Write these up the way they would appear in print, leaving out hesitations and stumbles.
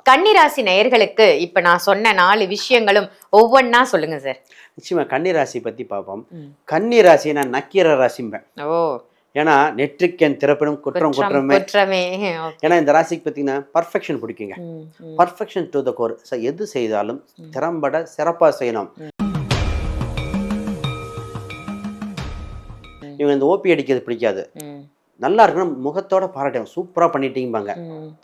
கன்னிராசி நேயர்களுக்கு இப்ப நான் சொன்ன 4 விஷயங்களும் ஒவ்வொன்னா சொல்லுங்க சார். நிச்சயமா கன்னிராசி பத்தி பார்ப்போம். கன்னிராசி நான் நக்கீர ராசிம்பேன். ஓ, ஏன்னா நெற்றிக்கண் திறப்பினும் குற்றம் குற்றமே. ஏன்னா இந்த ராசிக்கு பார்த்தீங்கன்னா பர்ஃபெக்ஷன் பிடிக்குங்க. Perfection to the core. எது செய்தாலும் திறம்பட சிறப்பா செய்யணும். இவங்க இந்த ஓபி அடிக்கிறது பிடிக்காது. நல்லா இருக்கணும், முகத்தோட பாராட்டும், சூப்பரா பண்ணிட்டீங்கம்பாங்க.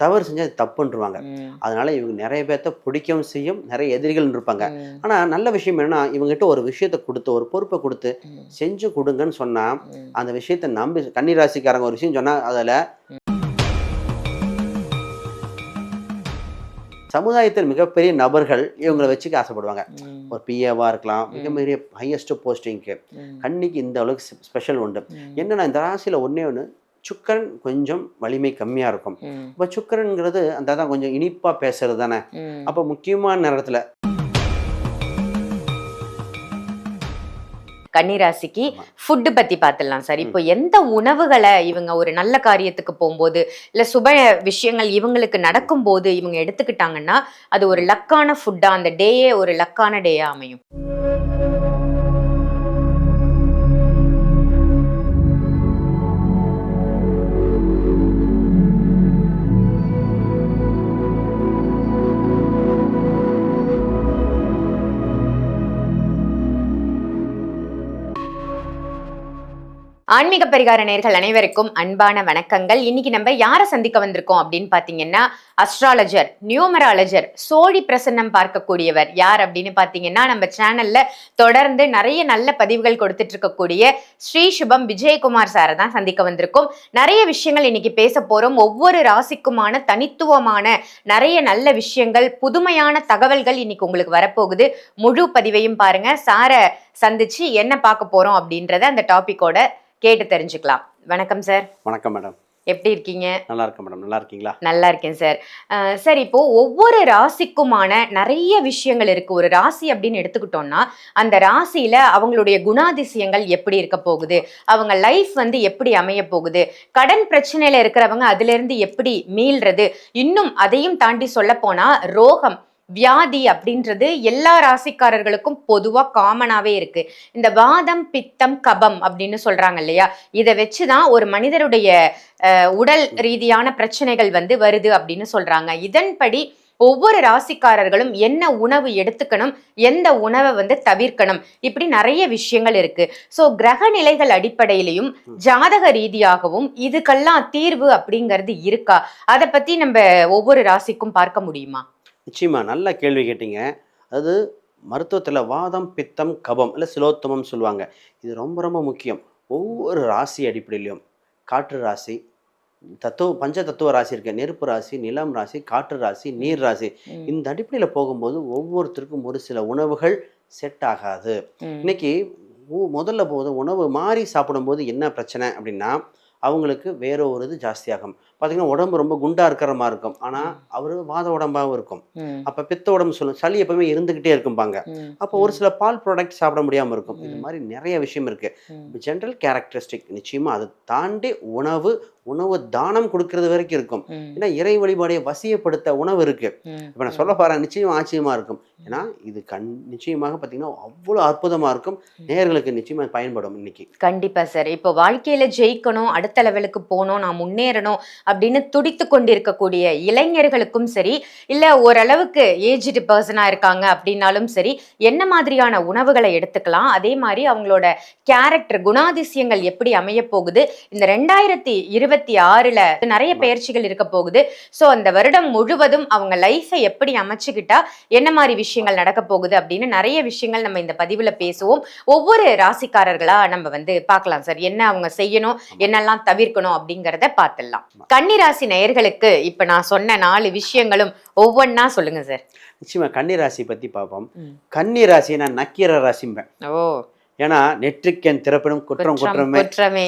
தவறு செஞ்சா அது தப்புன்றுவாங்க. அதனால இவங்க நிறைய பேர்த்த பிடிக்கவும் செய்யும், நிறைய எதிரிகள் இருப்பாங்க. ஆனா நல்ல விஷயம் என்னன்னா, இவங்ககிட்ட ஒரு விஷயத்த கொடுத்து, ஒரு பொறுப்பை கொடுத்து செஞ்சு கொடுங்கன்னு சொன்னா அந்த விஷயத்த நம்பி கன்னிராசிக்காரங்க ஒரு விஷயம் சொன்னா அதுல சமுதாயத்தில் மிகப்பெரிய நபர்கள் இவங்களை வச்சுக்க ஆசைப்படுவாங்க. ஒரு பிஏவா இருக்கலாம், மிகப்பெரிய ஹையஸ்ட் போஸ்டிங்க்கு. கன்னிக்கு இந்த அளவுக்கு ஸ்பெஷல் உண்டு. என்னன்னா இந்த ராசியில ஒண்ணு சுக்கரன் கொஞ்சம் வலிமை கம்மியா இருக்கும். இப்போ சுக்கரன்ங்கிறது அந்த தான் கொஞ்சம் இனிப்பா பேசுறது தானே. அப்போ முக்கியமான நேரத்துல கன்னிராசிக்கு ஃபுட்டு பத்தி பார்த்துடலாம் சார். இப்போ எந்த உணவுகளை இவங்க ஒரு நல்ல காரியத்துக்கு போகும்போது இல்ல சுப விஷயங்கள் இவங்களுக்கு நடக்கும் போது இவங்க எடுத்துக்கிட்டாங்கன்னா அது ஒரு லக்கான ஃபுட்டா, அந்த டேயே ஒரு லக்கான டேயா அமையும். ஆன்மீக பரிகார நேயர்கள் அனைவருக்கும் அன்பான வணக்கங்கள். இன்னைக்கு நம்ம யாரை சந்திக்க வந்திருக்கோம் அப்படின்னு பாத்தீங்கன்னா, அஸ்ட்ராலஜர், நியூமராலஜர், சோழி பிரசன்னம் பார்க்கக்கூடியவர் யார் அப்படின்னு பாத்தீங்கன்னா, நம்ம சேனல்ல தொடர்ந்து நிறைய நல்ல பதிவுகள் கொடுத்துட்டு இருக்கக்கூடிய ஸ்ரீ சுபம் விஜயகுமார் சாரை தான் சந்திக்க வந்திருக்கோம். நிறைய விஷயங்கள் இன்னைக்கு பேச போறோம். ஒவ்வொரு ராசிக்குமான தனித்துவமான நிறைய நல்ல விஷயங்கள், புதுமையான தகவல்கள் இன்னைக்கு உங்களுக்கு வரப்போகுது. முழு பதிவையும் பாருங்க. சாரை சந்திச்சு என்ன பார்க்க போறோம் அப்படின்றத அந்த டாபிக்கோட கேட்டு தெரிஞ்சுக்கலாம். வணக்கம் சார். வணக்கம் மேடம். எப்படி இருக்கீங்க? நல்லா இருக்கேன் மேடம். நல்லா இருக்கீங்களா? நல்லா இருக்கேன் சார். சார், இப்போ ஒவ்வொரு ராசிக்குமான நிறைய விஷயங்கள் இருக்கு. ஒரு ராசி அப்படின்னு எடுத்துக்கிட்டோம்னா அந்த ராசியில அவங்களுடைய குணாதிசயங்கள் எப்படி இருக்க போகுது, அவங்க லைஃப் வந்து எப்படி அமைய போகுது, கடன் பிரச்சனையில இருக்கிறவங்க அதுல இருந்து எப்படி மீள்றது, இன்னும் அதையும் தாண்டி சொல்ல போனா ரோகம் வியாதி அப்படின்றது எல்லா ராசிக்காரர்களுக்கும் பொதுவா காமனாவே இருக்கு. இந்த வாதம் பித்தம் கபம் அப்படின்னு சொல்றாங்க இல்லையா, இதை வச்சுதான் ஒரு மனிதருடைய உடல் ரீதியான பிரச்சனைகள் வந்து வருது அப்படின்னு சொல்றாங்க. இதன்படி ஒவ்வொரு ராசிக்காரர்களும் என்ன உணவு எடுத்துக்கணும், எந்த உணவை வந்து தவிர்க்கணும், இப்படி நிறைய விஷயங்கள் இருக்கு. சோ கிரக நிலைகள் அடிப்படையிலையும் ஜாதக ரீதியாகவும் இதுக்கெல்லாம் தீர்வு அப்படிங்கிறது இருக்கா? அதை பத்தி நம்ம ஒவ்வொரு ராசிக்கும் பார்க்க முடியுமா? நிச்சயமா நல்ல கேள்வி கேட்டீங்க. அது மருத்துவத்தில் வாதம் பித்தம் கபம் இல்லை சிலோத்தமம் சொல்லுவாங்க. இது ரொம்ப ரொம்ப முக்கியம். ஒவ்வொரு ராசி அடிப்படையிலையும் காற்று ராசி, பஞ்ச தத்துவ ராசி இருக்கு, நெருப்பு ராசி, நிலம் ராசி, காற்று ராசி, நீர் ராசி. இந்த அடிப்படையில் போகும்போது ஒவ்வொருத்தருக்கும் ஒரு சில உணவுகள் செட் ஆகாது. இன்னைக்கு முதல்ல போது உணவு மாறி சாப்பிடும்போது என்ன பிரச்சனை அப்படின்னா, அவங்களுக்கு வேற ஒரு இது ஜாஸ்தியாகும். பார்த்தீங்கன்னா உடம்பு ரொம்ப குண்டா இருக்கிற மாதிரி இருக்கும், ஆனால் அவரு வாத உடம்பாகவும் இருக்கும். அப்போ பித்த உடம்பு சொல்லும், சளி எப்பவுமே இருந்துகிட்டே இருக்கும்பாங்க. அப்போ ஒரு சில பால் ப்ராடக்ட் சாப்பிட முடியாமல் இருக்கும். இது மாதிரி நிறைய விஷயம் இருக்கு. General characteristic. நிச்சயமா அதை தாண்டி உணவு தானம் கொடுக்கறது வரைக்கும் இருக்கும். ஏன்னா இறை வழிபாடையை வசியப்படுத்த உணவு இருக்கு. இப்போ நான் சொல்ல போறேன், நிச்சயம் ஆச்சரியமா இருக்கும். ஏன்னா இது நிச்சயமாக பார்த்தீங்கன்னா அவ்வளோ அற்புதமா இருக்கும். நேயர்களுக்கு நிச்சயமா பயன்படும். இன்னைக்கு கண்டிப்பா சார். இப்போ வாழ்க்கையில ஜெயிக்கணும், அடுத்த லெவலுக்கு போகணும், நான் முன்னேறணும் அப்படின்னு துடித்து கொண்டிருக்கக்கூடிய இளைஞர்களுக்கும் சரி, இல்ல ஓரளவுக்கு ஏஜ்டு பர்சனா இருக்காங்க அப்படின்னாலும் சரி, என்ன மாதிரியான உணவுகளை எடுத்துக்கலாம், அதே மாதிரி அவங்களோட கேரக்டர் குணாதிசயங்கள் எப்படி அமைய போகுது, இந்த 2026ல நிறைய பயிற்சிகள் இருக்க போகுது. சோ அந்த வருடம் முழுவதும் அவங்க லைஃபை எப்படி அமைச்சுக்கிட்டா என்ன மாதிரி விஷயங்கள் நடக்க போகுது அப்படின்னு நிறைய விஷயங்கள் நம்ம இந்த பதிவுல பேசுவோம். ஒவ்வொரு ராசிக்காரர்களா நம்ம வந்து பார்க்கலாம் சார், என்ன அவங்க செய்யணும், என்னெல்லாம் தவிர்க்கணும் அப்படிங்கறத பார்த்துடலாம். கன்னிராசி நேயர்களுக்கு இப்ப நான் சொன்ன 4 விஷயங்களும் ஒவ்வொன்னா சொல்லுங்க சார். நிச்சயமா கன்னிராசி பத்தி பார்ப்போம். கன்னிராசி நான் நக்கீர ராசிம்பேன். ஓ, ஏன்னா நெற்றிக்கண் திறப்பினும் குற்றம் குற்றமே.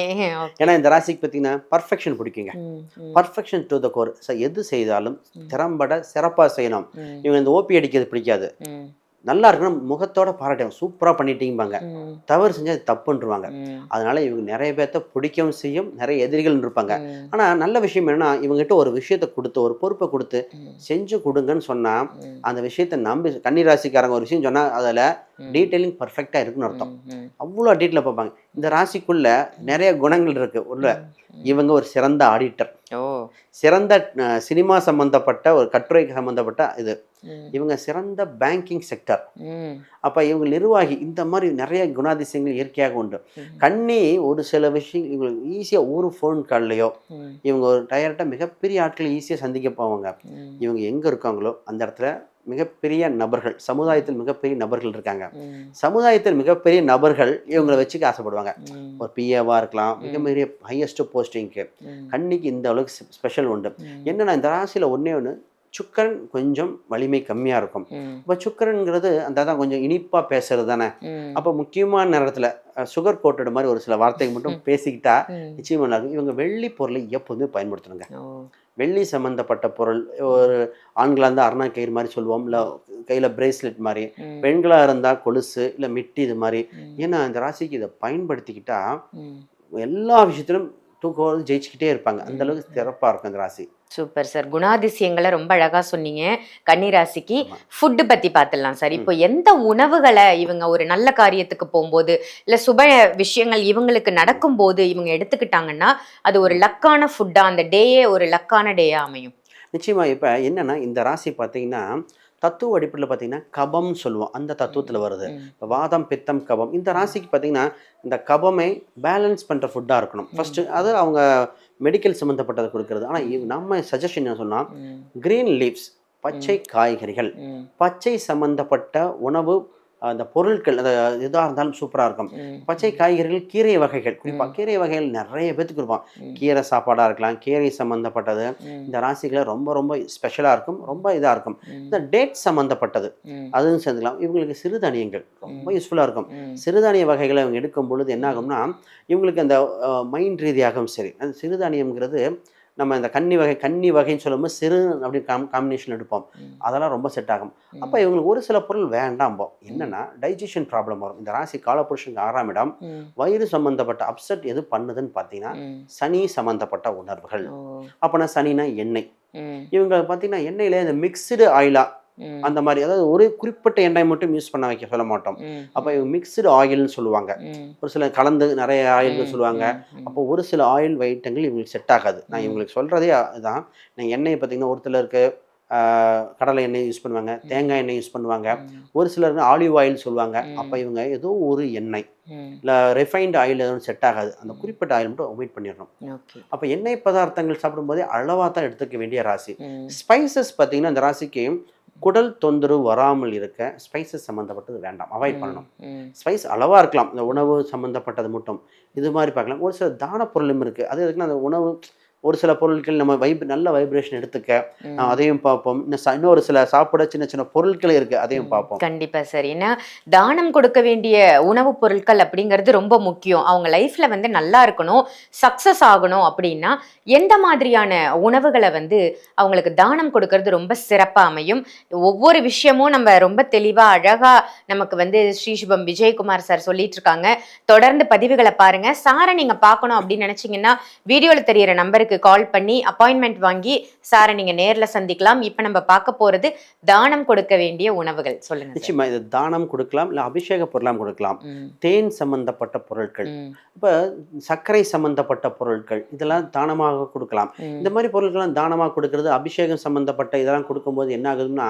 ஏன்னா இந்த ராசிக்கு பார்த்தீங்கன்னா பர்ஃபெக்ஷன் பிடிக்குங்க. Perfection to the core. எது செய்தாலும் திறம்பட சிறப்பா செய்யணும். இவங்க இந்த ஓபி அடிக்கிறது பிடிக்காது. நல்லா இருக்குன்னா முகத்தோட பாராட்டுவாங்க, சூப்பராக பண்ணிட்டீங்கம்பாங்க. ம். தவறு செஞ்சா அது தப்புன்றுவாங்க. ம். அதனால இவங்க நிறைய பேர்த்த பிடிக்கவும் செய்யும், நிறைய எதிரிகள் இருப்பாங்க. ம். ஆனா நல்ல விஷயம் என்னன்னா, இவங்ககிட்ட ஒரு விஷயத்த குடுத்து, ஒரு பொறுப்ப குடுத்து, ம். செஞ்சு குடுங்கன்னு சொன்னா, ம். அந்த விஷயத்த நம்பி கன்னி ராசிக்காரங்க ஒரு விஷயம் சொன்னா, அதுல ம். டீட்டெயிலிங் பெர்ஃபெக்ட்டா இருக்குன்னு அர்த்தம். ம். ம். அவ்வளோ டீட்டெயிலா பார்ப்பாங்க. இந்த ராசிக்குள்ள நிறைய குணங்கள் இருக்கு உள்ள. ம். ம். இவங்க ஒரு சிறந்த ஆடிட்டர். ஓ. சிறந்த சினிமா சம்பந்தப்பட்ட ஒரு கட்டுரைக்கு சம்பந்தப்பட்ட இது. ம். இவங்க சிறந்த பேங்கிங் செக்டர். ம். அப்ப இவங்க நிர்வாகி. இந்த மாரி நிறைய குணாதிசயங்கள் இயற்கையாக உண்டு. ம். கண்ணி ஒரு சில விஷயம் இவங்களுக்கு ஈஸியா ஒரு ஃபோன் கால்லயோ, ம். இவங்க ஒரு டைரக்ட்டா மிகப்பெரிய ஆட்கள ஈஸியா சந்திக்க போவாங்க. ம். இவங்க எங்க இருக்காங்களோ, அந்த இடத்துல மிகப்பெரிய நபர்கள், சமுதாயத்தில் மிகப்பெரிய நபர்கள் இருக்காங்க. ம். சமுதாயத்தில் மிகப்பெரிய நபர்கள் இவங்கள வச்சுக்க ஆசைப்படுவாங்க. ம். ஒரு பிஏவா இருக்கலாம், மிகப்பெரிய ஹையஸ்ட் போஸ்டிங்க்கு. ம். கன்னிக்கு இந்த அளவுக்கு ஸ்பெஷல் உண்டு. ம். என்னன்னா இந்த ராசியில ஒண்ணே ஒண்ணு, சுக்கிரன் கொஞ்சம் வலிமை கம்மியா இருக்கும். ம். அப்ப சுக்கிரன்ங்கிறது அந்த தான் கொஞ்சம் இனிப்பா பேசுறது தானே. ம். அப்ப முக்கியமான நேரத்துல சுகர் கோட்டட் மாரி ஒரு சில வார்த்தைகள் மட்டும் பேசிக்கிட்டா ம். நிச்சயமா நல்லா இருக்கும். இவங்க வெள்ளி பொருளை எப்போதுமே பயன்படுத்தணுங்க. ஓ. வெள்ளி சம்பந்தப்பட்ட பொருள், ஒரு ஆண்களா இருந்தா அரணா கயிறு மாரி சொல்லுவோம். இல்ல கையில பிரேஸ்லெட் மாரி. ம். பெண்களா இருந்தா கொலுசு, இல்ல மெட்டி இது மாரி. ம். ஏன்னா இந்த ராசிக்கு இத பயன்படுத்திக்கிட்டா ம். எல்லா விஷயத்திலும் தூக்கம் ஜெயிச்சுக்கிட்டே இருப்பாங்க. அந்த அளவுக்கு சிறப்பா இருக்கும் இந்த ராசி. Super sir. குணாதிசயங்கள ரொம்ப அழகா சொன்னீங்க. கன்னி ராசிக்கு. ஆமா. ஃபுட் பத்தி பார்த்துடலாம் சார். ம். இப்போ எந்த உணவுகள இவங்க ஒரு நல்ல காரியத்துக்கு போம்போது, இல்ல சுப விஷயங்கள் இவங்களுக்கு நடக்கும்போது இவங்க எடுத்துக்கிட்டாங்கன்னா, அது ஒரு லக்கான ஃபுட்டா, அந்த டேயே ஒரு லக்கான டேயா அமையும்? நிச்சயமா இப்ப என்னன்னா, இந்த ராசி பார்த்தீங்கன்னா, தத்துவ அடிப்படையில பார்த்தீங்கன்னா, கபம்னு சொல்லுவோம். அந்த தத்துவத்துல வருது. ம். இப்ப வாதம், பித்தம், கபம். இந்த ராசிக்கு பார்த்தீங்கன்னா, இந்த கபமை பேலன்ஸ் பண்ற ஃபுட்டா இருக்கணும். ஃபர்ஸ்ட்டு அது அவங்க மெடிக்கல் சம்மந்தப்பட்டத குடுக்குறது. ஆனா நம்ம சஜஷன் என்ன சொன்னா, ம். கிரீன் லீவ்ஸ் பச்சை காய்கறிகள், ம். பச்சை சம்மந்தப்பட்ட உணவு அந்த பொருட்கள் எதா இருந்தாலும் சூப்பரா இருக்கும். ம். பச்சை காய்கறிகள், கீரை வகைகள் குறிப்பா கீரை வகைகள் நெறைய பேத்துக்கு இருக்கும். ம். கீரை சாப்பாடா இருக்கலாம், கீரை சம்மந்தப்பட்டது. ம். இந்த ராசிகள ரொம்ப ரொம்ப ஸ்பெஷலா இருக்கும். ரொம்ப இதா இருக்கும். ம். இந்த டேட் சம்மந்தப்பட்டது. ம். அதுவும் சேர்ந்துக்கலாம். இவங்களுக்கு சிறுதானியங்கள் ரொம்ப யூஸ்ஃபுல்லா இருக்கும். ம். சிறுதானிய வகைகள இவங்க எடுக்கும் பொழுது என்ன ஆகும்னா, இவங்களுக்கு அந்த மைண்ட் ரீதியாகவும் சரி, அந்த சிறுதானியம்ங்கிறது நம்ம இந்த கன்னி வகைன்னு சொல்லும்போது சிறு அப்படி காம்பினேஷன் எடுப்போம். ம். அதெல்லாம் ரொம்ப செட் ஆகும். ம். அப்ப இவங்களுக்கு ஒரு சில பொருள் வேண்டாம்போம். என்னன்னா, டைஜெஷன் ப்ராப்ளம் வரும். இந்த ராசி காலபுருஷனுக்கு 6ஆம் இடம். ம். வயிறு சம்மந்தப்பட்ட அப்செட் எது பண்ணுதுன்னு பார்த்தீங்கன்னா, ம். சனி சம்மந்தப்பட்ட உணர்வுகள். ஓ. அப்பன்னா சனினா எண்ணெய். ம். இவங்க பார்த்தீங்கன்னா, எண்ணெயில இந்த மிக்ஸ்டு ஆயிலா ம். அந்த மாரி அதாவது ஒரு குறிப்பிட்ட எண்ணெய் மட்டும் யூஸ் பண்ண வைக்க சொல்ல மாட்டோம். ம். அப்ப இவங்க மிக்ஸ்டு ஆயில்னு சொல்லுவாங்க. ம். ஒரு சில கலந்து நெறைய ஆயில்கள் சொல்லுவாங்க. ம். அப்போ ஒரு சில ஆயில் ஐட்டங்கள் இவங்களுக்கு செட் ஆகாது. நான் இவங்களுக்கு சொல்றதே அதுதான். நீங்க எண்ணெய பார்த்தீங்கன்னா, ஒரு சிலருக்கு கடலை எண்ணெய் யூஸ் பண்ணுவாங்க, தேங்காய் எண்ணெய் யூஸ் பண்ணுவாங்க. ஒரு சிலர் ஆலிவ் ஆயில் சொல்லுவாங்க. அப்ப இவங்க ஏதோ ஒரு எண்ணெய், ம். இல்ல ரிஃபைன்டு ஆயில் எதுவும் செட் ஆகாது. அந்த குறிப்பிட்ட ஆயில் மட்டும் ஒமிட் பண்ணிடணும். ஓகே. அப்ப எண்ணெய் பதார்த்தங்கள் சாப்பிடும்போதே அளவா தான் எடுத்துக்க வேண்டிய ராசி. ம். ஸ்பைசஸ் பார்த்தீங்கன்னா, இந்த ராசிக்கு குடல் தொந்தரவு வராமல் இருக்க ஸ்பைசஸ் சம்மந்தப்பட்டது வேண்டாம். அவாய்ட் பண்ணணும். ம். ஸ்பைஸ் அளவா இருக்கலாம். இந்த உணவு சம்மந்தப்பட்டது மட்டும். இது மாரி பார்க்கலாம். ஒரு சில தான பொருளும் இருக்கு. அது எதுக்குன்னா, அந்த உணவு ஒரு சில பொருட்கள் நம்ம நல்ல வைப்ரேஷன் எடுத்துக்க அதையும் பார்ப்போம். இன்னொரு சில சாப்பிட சின்ன சின்ன பொருட்கள் இருக்கு. அதையும் பார்ப்போம். கண்டிப்பா சார். ஏன்னா தானம் கொடுக்க வேண்டிய உணவுப் பொருட்கள் அப்படிங்கிறது ரொம்ப முக்கியம். அவங்க லைஃப்ல வந்து நல்லா இருக்கணும், சக்சஸ் ஆகணும் அப்படின்னா எந்த மாதிரியான உணவுகளை வந்து அவங்களுக்கு தானம் கொடுக்கறது ரொம்ப சிறப்பா அமையும். ஒவ்வொரு விஷயமும் நம்ம ரொம்ப தெளிவா அழகா நமக்கு வந்து ஸ்ரீசுபம் விஜயகுமார் சார் சொல்லிட்டு இருக்காங்க. தொடர்ந்து பதிவுகளை பாருங்க. சாரை நீங்க பார்க்கணும் அப்படின்னு நினைச்சீங்கன்னா வீடியோல தெரியற நம்பருக்கு கால் பண்ணி அப்பாயின்மெண்ட் வாங்கி சாரை நீங்க நேர்ல சந்திக்கலாம். இப்ப நம்ம பார்க்க போறது தானம் கொடுக்க வேண்டிய உணவுகள். சொல்லுங்க சார். நிச்சயமா இது தானம் கொடுக்கலாம், இல்ல அபிஷேக பொருளாம் கொடுக்கலாம். ம். தேன் சம்பந்தப்பட்ட பொருட்கள், ம். இப்ப சர்க்கரை சம்பந்தப்பட்ட பொருட்கள் இதெல்லாம் தானமாக கொடுக்கலாம். ம். இந்த மாதிரி பொருட்கள்லாம் தானமாக கொடுக்கறது, அபிஷேகம் சம்பந்தப்பட்ட இதெல்லாம் கொடுக்கும்போது என்ன ஆகுதுன்னா,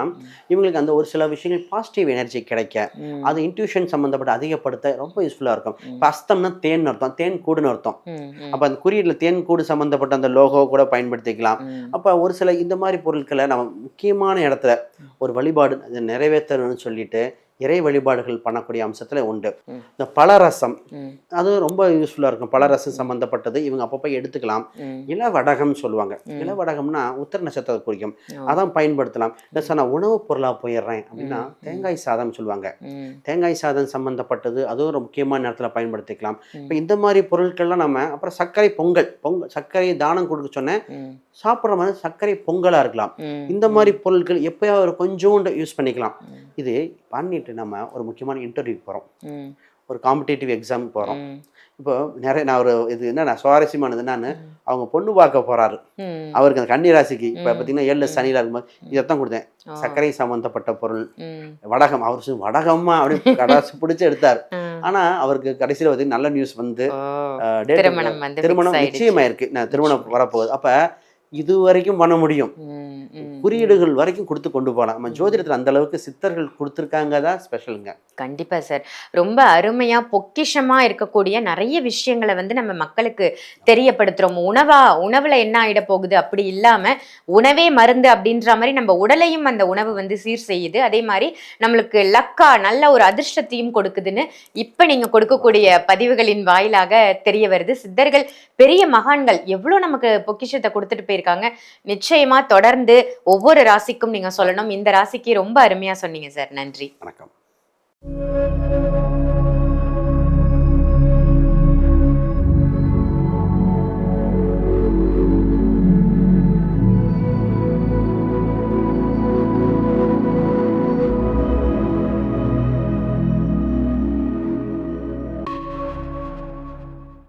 இவங்களுக்கு அந்த ஒரு சில விஷயங்கள் பாசிட்டிவ் எனர்ஜி கிடைக்க, ம். அது இன்ட்யூஷன் சம்பந்தப்பட்ட அதிகப்படுத்த ரொம்ப யூஸ்ஃபுல்லா இருக்கும். ம். இப்ப அஸ்தம்னா தேன் அர்த்தம், தேன் கூடுன்னு அர்த்தம். ம். ம். அப்ப அந்த குறியீடுல தேன் கூடு சம்பந்தப்பட்ட அந்த லோகோ கூட பயன்படுத்திக்கலாம். ம். அப்ப ஒரு சில இந்த மாதிரி பொருட்களை நம்ம முக்கியமான இடத்துல ஒரு வழிபாடு அதை நிறைவேற்றணும்னு சொல்லிட்டு இறை வழிபாடுகள் பண்ணக்கூடிய அம்சத்துல உண்டு. ம். இந்த பழரசம் ம். அது ரொம்ப யூஸ்ஃபுல்லா இருக்கும். பழரசம் சம்பந்தப்பட்டது இவங்க அப்பப்போ எடுத்துக்கலாம். ம். இளவடகம் சொல்லுவாங்க. ம். இளவடகம்னா உத்தர நட்சத்திரத்தை குறிக்கும். ஓ. அதான் பயன்படுத்தலாம். இல்லை சார் நான் உணவுப் பொருளா போயிடுறேன் அப்படின்னா தேங்காய் சாதம் சொல்லுவாங்க. ம். தேங்காய் சாதம் சம்பந்தப்பட்டது அதுவும் ஒரு முக்கியமான நேரத்துல பயன்படுத்திக்கலாம். ம். இப்போ இந்த மாதிரி பொருட்கள்லாம் நம்ம அப்புறம் சர்க்கரை பொங்கல் சர்க்கரை தானம் கொடுக்க சொன்னேன். ம். சாப்பிட்ற மாதிரி சர்க்கரை பொங்கலாக இருக்கலாம். ம், இந்த மாதிரி பொருட்கள் எப்போயாவது ஒரு கொஞ்சோண்டு யூஸ் பண்ணிக்கலாம். இது பண்ணிட்டு நம்ம ஒரு முக்கியமான இன்டர்வியூக்கு போகிறோம், ம், ஒரு காம்படிட்டிவ் எக்ஸாம் போகிறோம். ம், இப்போ நிறைய நான் ஒரு இது என்ன சுவாரஸ்யமானது என்னன்னு, அவங்க பொண்ணு பார்க்க போகிறாரு. ம், அவருக்கு அந்த கன்னி ராசிக்கு இப்போ ம், பார்த்தீங்கன்னா 7 சனியில் இருக்கும்போது இதைத்தான் கொடுத்தேன். ஆ, சர்க்கரை சம்மந்தப்பட்ட பொருள், ம், வடகம். அவர் வடகம்மா அப்படின்னு கடாசு பிடிச்சி எடுத்தார். ம். ஆனால் அவருக்கு கடைசியில் பார்த்தீங்கன்னா நல்ல நியூஸ் வந்து ஓ, date திருமணம் வந்து திருமணம் fix ஆயிடுச்சு. நிச்சயமாயிருக்கு. நான் திருமணம் வரப்போகுது. அப்போ இது வரைக்கும் பண்ண முடியும். ம், ம், குறியீடுகள் வரைக்கும் கொடுத்து கொண்டு போகலாம். நம்ம ஜோதிடத்தில் அந்த அளவுக்கு சித்தர்கள் கொடுத்துருக்காங்க தான் ஸ்பெஷலுங்க. கண்டிப்பா சார். ரொம்ப அருமையா பொக்கிஷமா இருக்கக்கூடிய நிறைய விஷயங்களை வந்து நம்ம மக்களுக்கு தெரியப்படுத்துறோம். உணவுல என்ன ஆயிட போகுது அப்படி இல்லாம உணவே மருந்து அப்படின்ற மாதிரி நம்ம உடலையும் அந்த உணவு வந்து சீர் செய்யுது. அதே மாதிரி நம்மளுக்கு லக்கா நல்ல ஒரு அதிர்ஷ்டத்தையும் கொடுக்குதுன்னு இப்ப நீங்க கொடுக்கக்கூடிய பதிவுகளின் வாயிலாக தெரிய வருது. சித்தர்கள் பெரிய மகான்கள் எவ்வளவு நமக்கு பொக்கிஷத்தை கொடுத்துட்டு போயிருக்காங்க. நிச்சயமா தொடர்ந்து ஒவ்வொரு ராசிக்கும் நீங்க சொல்லணும். இந்த ராசிக்கு ரொம்ப அருமையா சொன்னீங்க சார். நன்றி. வணக்கம்.